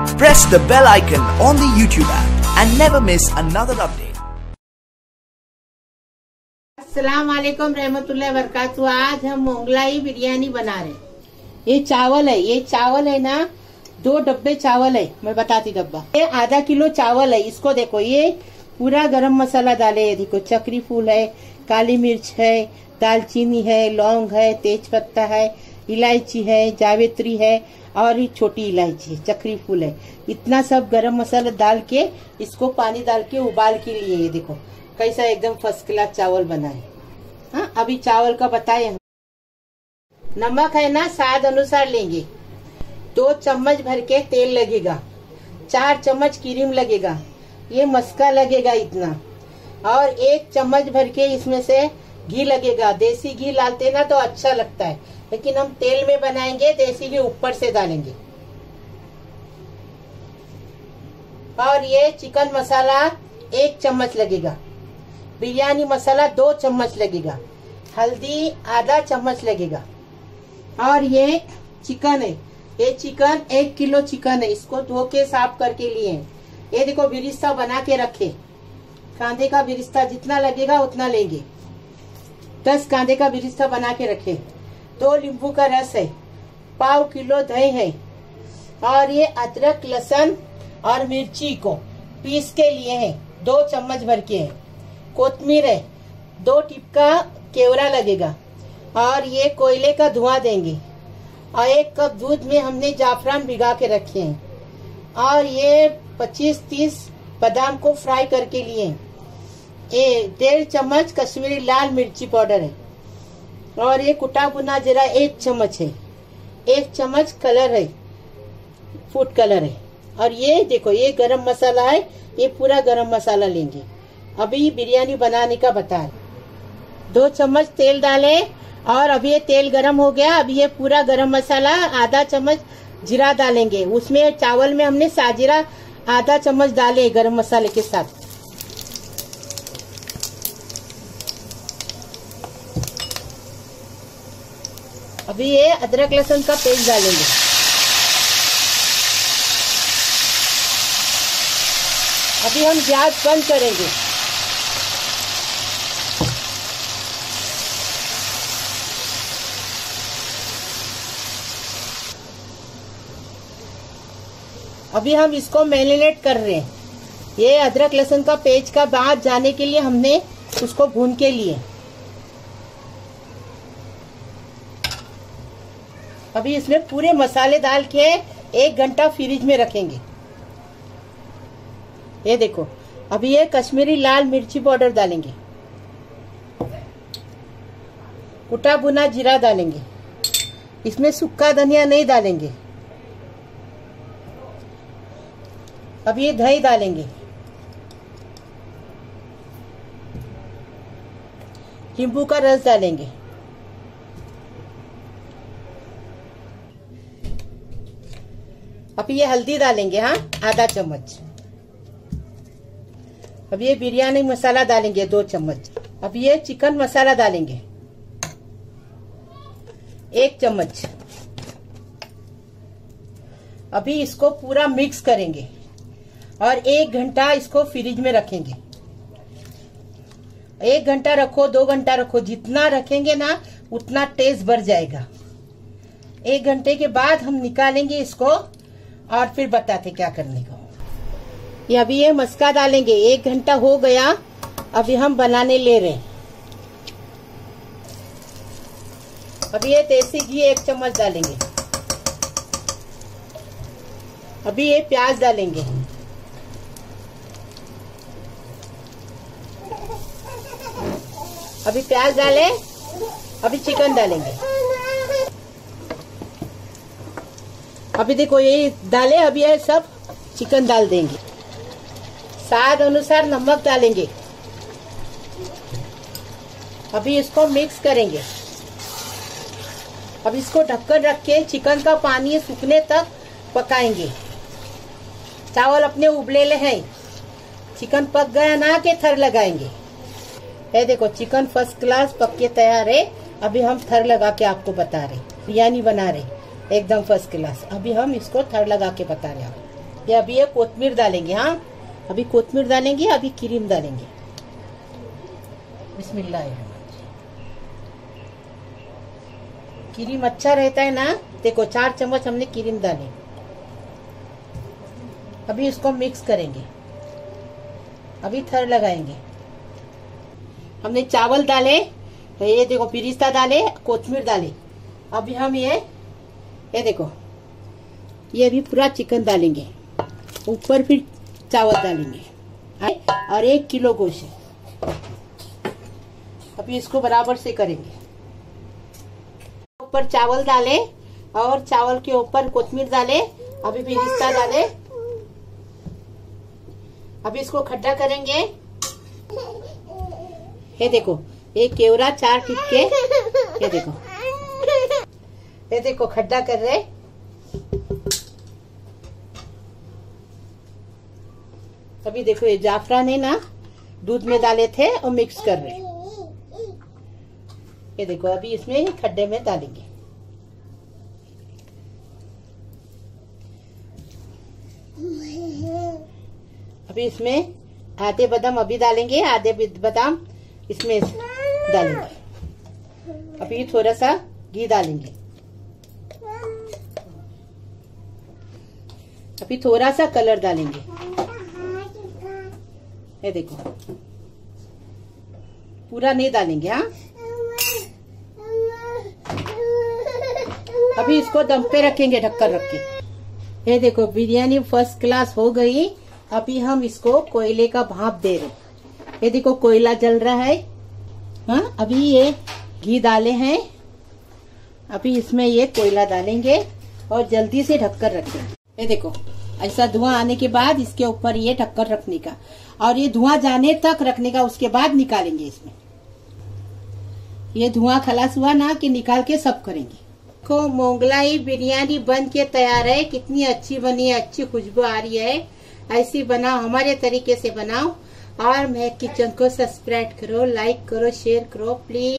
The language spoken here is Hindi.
Press the bell icon on the YouTube app and never miss another update. अस्सलाम वालेकुम रहमतुल्लाहि व बरकातहू। आज हम मोगलाई बिरयानी बना रहे हैं। ये चावल है ना, 2 डब्बे चावल है। मैं बताती डब्बा, ये आधा किलो चावल है। इसको देखो, ये पूरा गरम मसाला डाले। ये देखो, चक्री फूल है, काली मिर्च है, दालचीनी है, लौंग है, तेज पत्ता है, इलायची है, जावित्री है और ये छोटी इलायची है, चक्री फूल है। इतना सब गरम मसाला डाल के इसको पानी डाल के उबाल के लिए। ये देखो कैसा एकदम फर्स्ट क्लास चावल बना है। हाँ, अभी चावल का बताए। नमक है ना, स्वाद अनुसार लेंगे। 2 चम्मच भर के तेल लगेगा, 4 चम्मच क्रीम लगेगा, ये मस्का लगेगा इतना, और 1 चम्मच भर के इसमें से घी लगेगा। देसी घी डालते ना तो अच्छा लगता है, लेकिन हम तेल में बनाएंगे, देसी घी ऊपर से डालेंगे। और ये चिकन मसाला 1 चम्मच लगेगा, बिरयानी मसाला 2 चम्मच लगेगा, हल्दी आधा चम्मच लगेगा। और ये चिकन है, ये चिकन 1 किलो चिकन है। इसको धो के साफ करके लिए हैं। ये देखो, बिरिस्ता बना के रखे। कांदे का बिरिस्ता जितना लगेगा उतना लेंगे। 10 कांदे का बिरिस्ता बना के रखे। 2 नींबू का रस है, पाव किलो दही है। और ये अदरक लहसुन और मिर्ची को पीस के लिए है, 2 चम्मच भर के है। कोतमीर है, 2 टिपका केवड़ा लगेगा। और ये कोयले का धुआं देंगे। और 1 कप दूध में हमने जाफरान भिगा के रखे हैं। और ये 25-30 बादाम को फ्राई करके लिए। ये 1.5 चम्मच कश्मीरी लाल मिर्ची पाउडर है। और ये कुटा भुना जीरा 1 चम्मच है। 1 चम्मच कलर है, फूड कलर है। और ये देखो, ये गरम मसाला है, ये पूरा गरम मसाला लेंगे। अभी बिरयानी बनाने का बता रहे। 2 चम्मच तेल डाले और अभी ये तेल गरम हो गया। अभी ये पूरा गरम मसाला आधा चम्मच जीरा डालेंगे। उसमें चावल में हमने साजीरा आधा चम्मच डाले गरम मसाले के साथ। अभी ये अदरक लहसुन का पेस्ट डालेंगे। अभी हम गैस बंद करेंगे। अभी हम इसको मैरिनेट कर रहे हैं। ये अदरक लहसुन का पेस्ट का बाद जाने के लिए हमने उसको भून के लिए। अभी इसमें पूरे मसाले डाल के 1 घंटा फ्रिज में रखेंगे। ये देखो, अभी ये कश्मीरी लाल मिर्ची पाउडर डालेंगे, कुटा भुना जीरा डालेंगे। इसमें सूखा धनिया नहीं डालेंगे। अब ये दही डालेंगे, नींबू का रस डालेंगे। अब ये हल्दी डालेंगे, हाँ, आधा चम्मच। अब ये बिरयानी मसाला डालेंगे 2 चम्मच। अब ये चिकन मसाला डालेंगे 1 चम्मच। अभी इसको पूरा मिक्स करेंगे और 1 घंटा इसको फ्रिज में रखेंगे। 1 घंटा रखो, 2 घंटा रखो, जितना रखेंगे ना उतना टेस्ट बढ़ जाएगा। 1 घंटे के बाद हम निकालेंगे इसको और फिर बताते क्या करने को। ये अभी ये मस्का डालेंगे। 1 घंटा हो गया, अभी हम बनाने ले रहे हैं। अभी ये देसी घी 1 चम्मच डालेंगे। अभी ये प्याज डालेंगे। अभी प्याज डाले, अभी चिकन डालेंगे। अभी देखो, ये डाले, अभी ये सब चिकन डाल देंगे। स्वाद अनुसार नमक डालेंगे। अभी इसको मिक्स करेंगे। अब इसको ढक्कन रख के चिकन का पानी सूखने तक पकाएंगे। चावल अपने उबले हैं, चिकन पक गया ना के थर लगाएंगे। ये देखो, चिकन फर्स्ट क्लास पक के तैयार है। अभी हम थर लगा के आपको बता रहे, बिरयानी बना रहे एकदम फर्स्ट क्लास। अभी हम इसको थर लगा के बता रहे हैं। ये अभी ये कोथमीर डालेंगे। हाँ, अभी कोथमीर डालेंगे, अभी क्रीम डालेंगे। बिस्मिल्लाह। क्रीम अच्छा रहता है ना। देखो 4 चम्मच हमने क्रीम डाली। अभी इसको मिक्स करेंगे, अभी थर लगाएंगे। हमने चावल डाले, ये देखो पिरिस्ता डाले, कोथमीर डाले। अभी हम ये देखो, ये अभी पूरा चिकन डालेंगे, ऊपर फिर चावल डालेंगे और 1 किलो गोश्त है। अभी इसको बराबर से करेंगे। ऊपर चावल डाले और चावल के ऊपर कोथमीर डाले, अभी पिरिस्ता डाले। अभी इसको खड्डा करेंगे। ये देखो, एक केवड़ा 4 टिक्के, ये देखो खड्डा कर रहे। अभी देखो ये जाफरान है ना, दूध में डाले थे और मिक्स कर रहे। ये देखो अभी इसमें खड्डे में डालेंगे। अभी इसमें आधे बादाम अभी डालेंगे, आधे बादाम इसमें डालेंगे। अभी थोड़ा सा घी डालेंगे। अभी थोड़ा सा कलर डालेंगे। ये देखो, पूरा नहीं डालेंगे। हाँ, अभी इसको दम पे रखेंगे, ढक्कन रख के। ये देखो बिरयानी फर्स्ट क्लास हो गई। अभी हम इसको कोयले का भाप दे रहे। ये देखो कोयला जल रहा है। हाँ, अभी ये घी डाले हैं, अभी इसमें ये कोयला डालेंगे और जल्दी से ढक्कन रखेंगे। ये देखो ऐसा धुआं आने के बाद इसके ऊपर ये ढक्कन रखने का और ये धुआं जाने तक रखने का, उसके बाद निकालेंगे। इसमें ये धुआं खलास हुआ ना कि निकाल के सब करेंगे। देखो मोगलाई बिरयानी बन के तैयार है। कितनी अच्छी बनी है, अच्छी खुशबू आ रही है। ऐसी बनाओ, हमारे तरीके से बनाओ। और महक किचन को सब्सक्राइब करो, लाइक करो, शेयर करो प्लीज।